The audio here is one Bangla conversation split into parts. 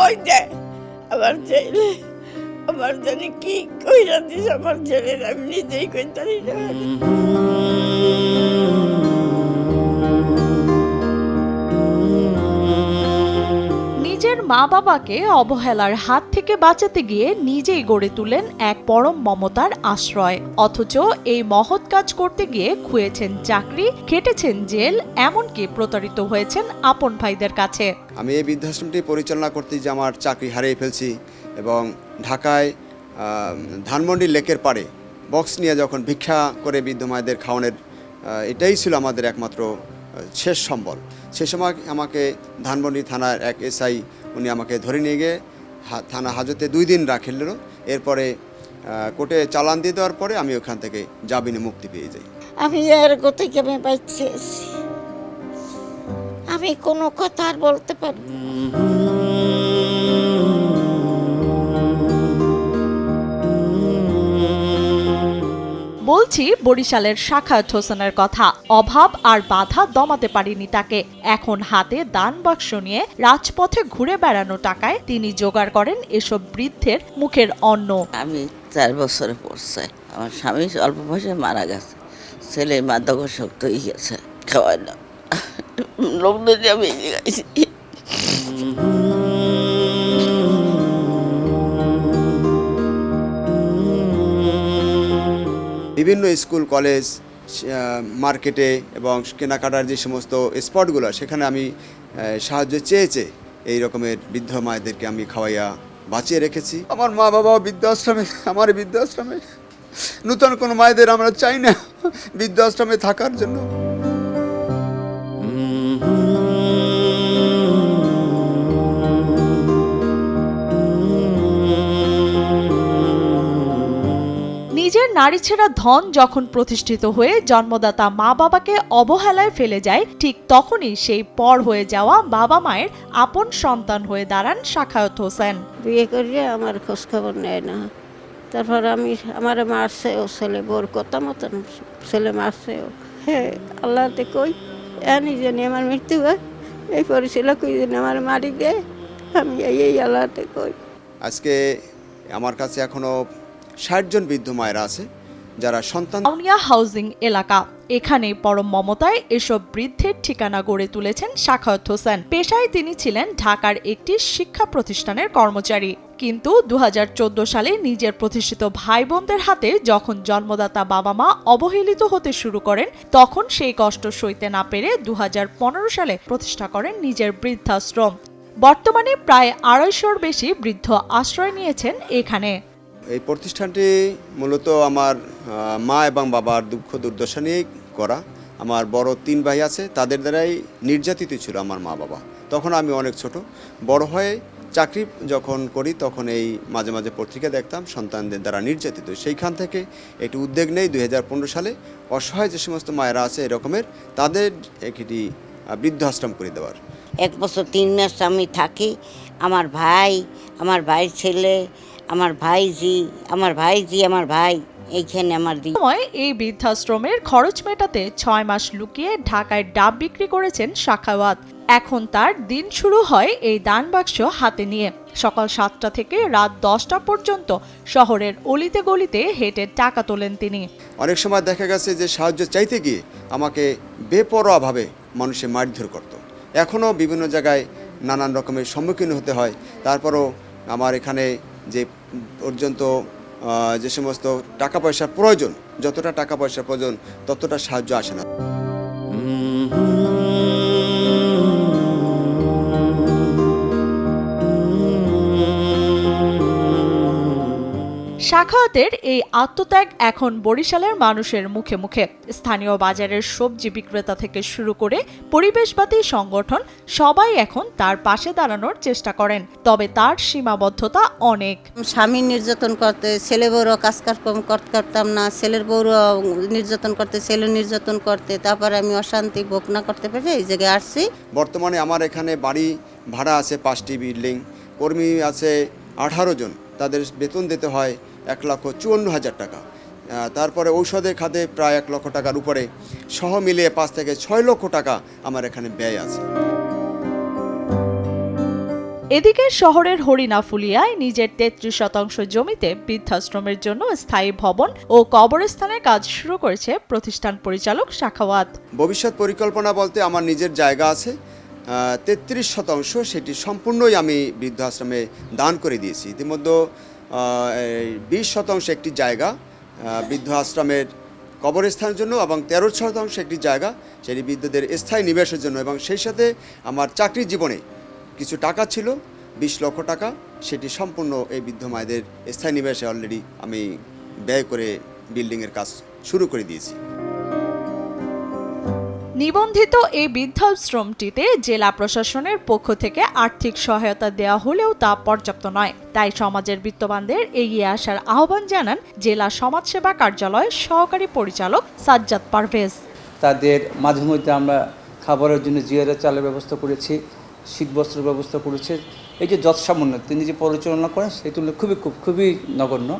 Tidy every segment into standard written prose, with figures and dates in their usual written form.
ভয় দেয় আমার ছেলে, আমার জানি কি কইরা দিস আমার ছেলের, আমি নিজেই কইতে পারি না। নিজের মা বাবাকে অবহেলার হাত থেকে বাঁচাতে গিয়ে নিজেই গড়ে তুলেন এক পরম মমতার আশ্রয়, অথচ এই মহৎ কাজ করতে গিয়ে খুঁয়েছেন চাকরি, খেটেছেন জেল, এমনকি প্রতারিত হয়েছেন আপন ভাইদের কাছে। আমি এই বৃদ্ধাশ্রমটি পরিচালনা করতে যে আমার চাকরি হারিয়ে ফেলছি এবং ঢাকায় ধানমন্ডি লেকের পাড়ে বক্স নিয়ে যখন ভিক্ষা করে বৃদ্ধ মায়েদের খাওয়ানোর এটাই ছিল আমাদের একমাত্র শেষ সম্বল। সে সময় আমাকে ধানমন্ডি থানার এক এসআই উনি আমাকে ধরে নিয়ে গিয়ে থানা হাজতে 2 দিন রাখিল। এরপরে কোর্টে চালান দিয়ে দেওয়ার পরে আমি ওখান থেকে জামিনে মুক্তি পেয়ে যাই। আমি এর গতিকে আমি পাইছি, আমি কোনো কথা আর বলতে পারি। বলছি বরিশালের সাখাওয়াত হোসেনের কথা। অভাব আর বাধা দমাতে পারেনি তাকে। এখন হাতে দান বাক্স নিয়ে রাজপথে ঘুরে বেড়ানো টাকায় তিনি জোগাড় করেন এসব বৃদ্ধের মুখের অন্ন। আমি 4 বছরে পড়ছে, আমার স্বামী অল্প বয়সে মারা গেছে, ছেলে মাদকাসক্ত হয়ে গেছে, খাওয়াই না লোকদের আমি গাইছি। বিভিন্ন স্কুল, কলেজ, মার্কেটে এবং কেনাকাটার যে সমস্ত স্পটগুলো সেখানে আমি সাহায্য চেয়ে এই রকমের বৃদ্ধ মায়েদেরকে আমি খাওয়াইয়া বাঁচিয়ে রেখেছি। আমার মা বাবাও বৃদ্ধাশ্রমে, আমার বৃদ্ধাশ্রমে, নূতন কোনো মায়েদের আমরা চাই না বৃদ্ধাশ্রমে থাকার জন্য। নিজের নারী ছেঁড়া ধন যখন প্রতিষ্ঠিত হয়ে জন্মদাতা মা বাবাকে অবহেলায় ফেলে যায়, ঠিক তখনই সেই পর হয়ে যাওয়া বাবা মায়ের আপন সন্তান হয়ে দাঁড়ান সাখাওয়াত হোসেন। বিয়ে করিয়ে আমার খোঁজ খবর নেয় না, তারপর আমার মারছে ও ছেলে, বোর কথা মতন ছেলে মারছে ও। হ্যাঁ, আল্লাহতে কই এনি জানি আমার মৃত্যু হয়, এই পরিছিল কই জানি আমার মারি দেয়, আমি এই আল্লাহতে কই। আজকে আমার কাছে এখনো 60 জন বৃদ্ধ মায়েরা আছে যারা সন্তান। আউনিয়া হাউজিং এলাকা, এখানে পরম মমতায় এসব বৃদ্ধের ঠিকানা গড়ে তুলেছেন সাখাওয়াত হোসেন। পেশায় তিনি ছিলেন ঢাকার একটি শিক্ষা প্রতিষ্ঠানের কর্মচারী, কিন্তু 2014 সালে নিজের প্রতিষ্ঠিত ভাই বোনদের হাতে যখন জন্মদাতা বাবা মা অবহেলিত হতে শুরু করেন, তখন সেই কষ্ট সইতে না পেরে 2015 সালে প্রতিষ্ঠা করেন নিজের বৃদ্ধাশ্রম। বর্তমানে প্রায় 250-র বেশি বৃদ্ধ আশ্রয় নিয়েছেন এখানে। এই প্রতিষ্ঠানটি মূলত আমার মা এবং বাবার দুঃখ দুর্দশা নিয়েই করা। আমার বড় 3 ভাই আছে, তাদের দ্বারাই নির্যাতিত ছিল আমার মা বাবা। তখন আমি অনেক ছোট, বড় হয়ে চাকরি যখন করি তখন এই মাঝে মাঝে পত্রিকা দেখতাম সন্তানদের দ্বারা নির্যাতিত। সেইখান থেকে একটি উদ্যোগ নেই 2015 সালে অসহায় যে সমস্ত মায়েরা আছে এরকমের তাদের একটি বৃদ্ধাশ্রম করে দেওয়ার। 1 বছর 3 মাস আমি থাকি, আমার ভাইয়ের ছেলে, আমার ভাইজি, আমার ভাই এইখানে আমার সময় এই বৃদ্ধাশ্রমের খরচ মেটাতে 6 মাস লুকিয়ে ঢাকায় ডাব বিক্রি করেছেন সাখাওয়াত। এখন তার দিন শুরু হয় এই দান বাক্স হাতে নিয়ে। সকাল 7টা থেকে রাত 10টা পর্যন্ত শহরের অলিতে গলিতে হেঁটে টাকা তোলেন তিনি। অনেক সময় দেখা গেছে যে সাহায্য চাইতে গিয়ে আমাকে বেপরোয়াভাবে মানুষে মারধর করত। এখনও বিভিন্ন জায়গায় নানান রকমের সম্মুখীন হতে হয়। তারপরও আমার এখানে যে পর্যন্ত যে সমস্ত টাকা পয়সার প্রয়োজন, যতটা টাকা পয়সার প্রয়োজন ততটা সাহায্য আসে না। সাখাওয়াতের এই আত্মত্যাগ এখন বরিশালের মানুষের মুখে মুখে। স্থানীয় বাজারের সবজি বিক্রেতা থেকে শুরু করে পরিবেশবাদী সংগঠন সবাই এখন তার পাশে দাঁড়ানোর চেষ্টা করেন, তবে তার সীমাবদ্ধতা অনেক। স্বামী নির্যাতন করতে, ছেলে বউরা কাজ করতাম না, ছেলের বউরা নির্যাতন করতে, ছেলে নির্যাতন করতে, তারপরে আমি অশান্তি ভোগ না করতে পেরে এই জায়গায় আসছি। বর্তমানে আমার এখানে বাড়ি ভাড়া আছে 5টি বিল্ডিং, কর্মী আছে 18 জন, তাদের বেতন দিতে হয় 1,54,000 টাকা। তারপরে ঔষধের খাতে প্রায় 1 লক্ষ টাকার উপরে, সহ মিলিয়ে 5 থেকে 6 লক্ষ টাকা আমার এখানে ব্যয় আছে। এদিকে শহরের হরিণাফুলিয়ায় নিজের 33% জমিতে বৃদ্ধাশ্রমের জন্য স্থায়ী ভবন ও কবরস্থানের কাজ শুরু করেছে প্রতিষ্ঠান পরিচালক সাখাওয়াত। ভবিষ্যৎ পরিকল্পনা বলতে আমার নিজের জায়গা আছে 33%, সেটি সম্পূর্ণই আমি বৃদ্ধাশ্রমে দান করে দিয়েছি। ইতিমধ্যে 20% একটি জায়গা বৃদ্ধাশ্রমের কবরস্থানের জন্য এবং 13% একটি জায়গা সেটি বৃদ্ধদের স্থায়ী নিবাসের জন্য, এবং সেই সাথে আমার চাকরির জীবনে কিছু টাকা ছিল 20 লক্ষ টাকা, সেটি সম্পূর্ণ এই বৃদ্ধ মায়েদের স্থায়ী নিবাসে অলরেডি আমি ব্যয় করে বিল্ডিংয়ের কাজ শুরু করে দিয়েছি। নিবন্ধিত এই বৃদ্ধাশ্রমটিতে জেলা প্রশাসনের পক্ষ থেকে আর্থিক সহায়তা দেওয়া হলেও তা পর্যাপ্ত নয়। তাই সমাজের বিত্তবানদের এগিয়ে আসার আহ্বান জানান জেলা সমাজসেবা কার্যালয়ের সহকারী পরিচালক সাজ্জাদ পারভেজ। তাদের মাঝে মধ্যে আমরা খাবারের জন্য জিয়ারা চালের ব্যবস্থা করেছি, শীতবস্ত্রের ব্যবস্থা করেছি। এই যে যৎসামান্য তিনি যে পরিচালনা করেন সেই তুলনায় খুবই নগণ্য।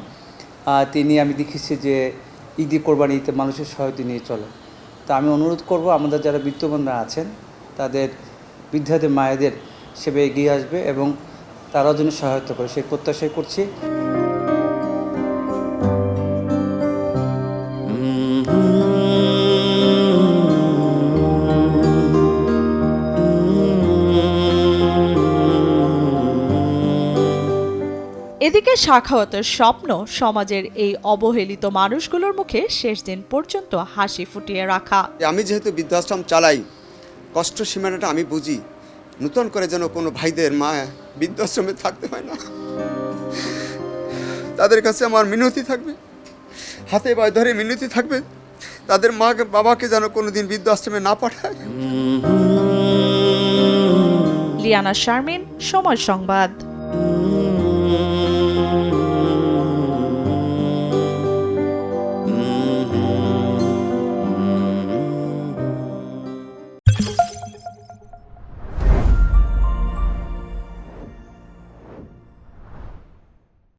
তিনি আমি দেখেছি যে ঈদে কোরবানিতে মানুষের সহায়তা নিয়ে চলে। তা আমি অনুরোধ করব আমাদের যারা বিত্তবানরা আছেন তাদের বৃদ্ধাদের মায়েদের সেবায় এগিয়ে আসবে এবং তারাও যেন সহায়তা করে সেই প্রত্যাশাই করছি। এদিকে সাখাওয়াতের স্বপ্ন সমাজের এই অবহেলিত মানুষগুলোর মুখে শেষ দিন পর্যন্ত হাসি ফুটিয়ে রাখা। আমি যেহেতু বৃদ্ধাশ্রম চালাই, কষ্ট সীমানাটা আমি বুঝি, নূতন করে যেন কোনো ভাইদের মা বৃদ্ধাশ্রমে থাকতে হয় না। তাদের কাছে আমার মিনতি থাকবে, হাতে পায়ে ধরে মিনতি থাকবে, তাদের মাকে বাবাকে যেন কোনোদিন বৃদ্ধাশ্রমে না পাঠায়। লিয়ানা শারমিন, সময় সংবাদ।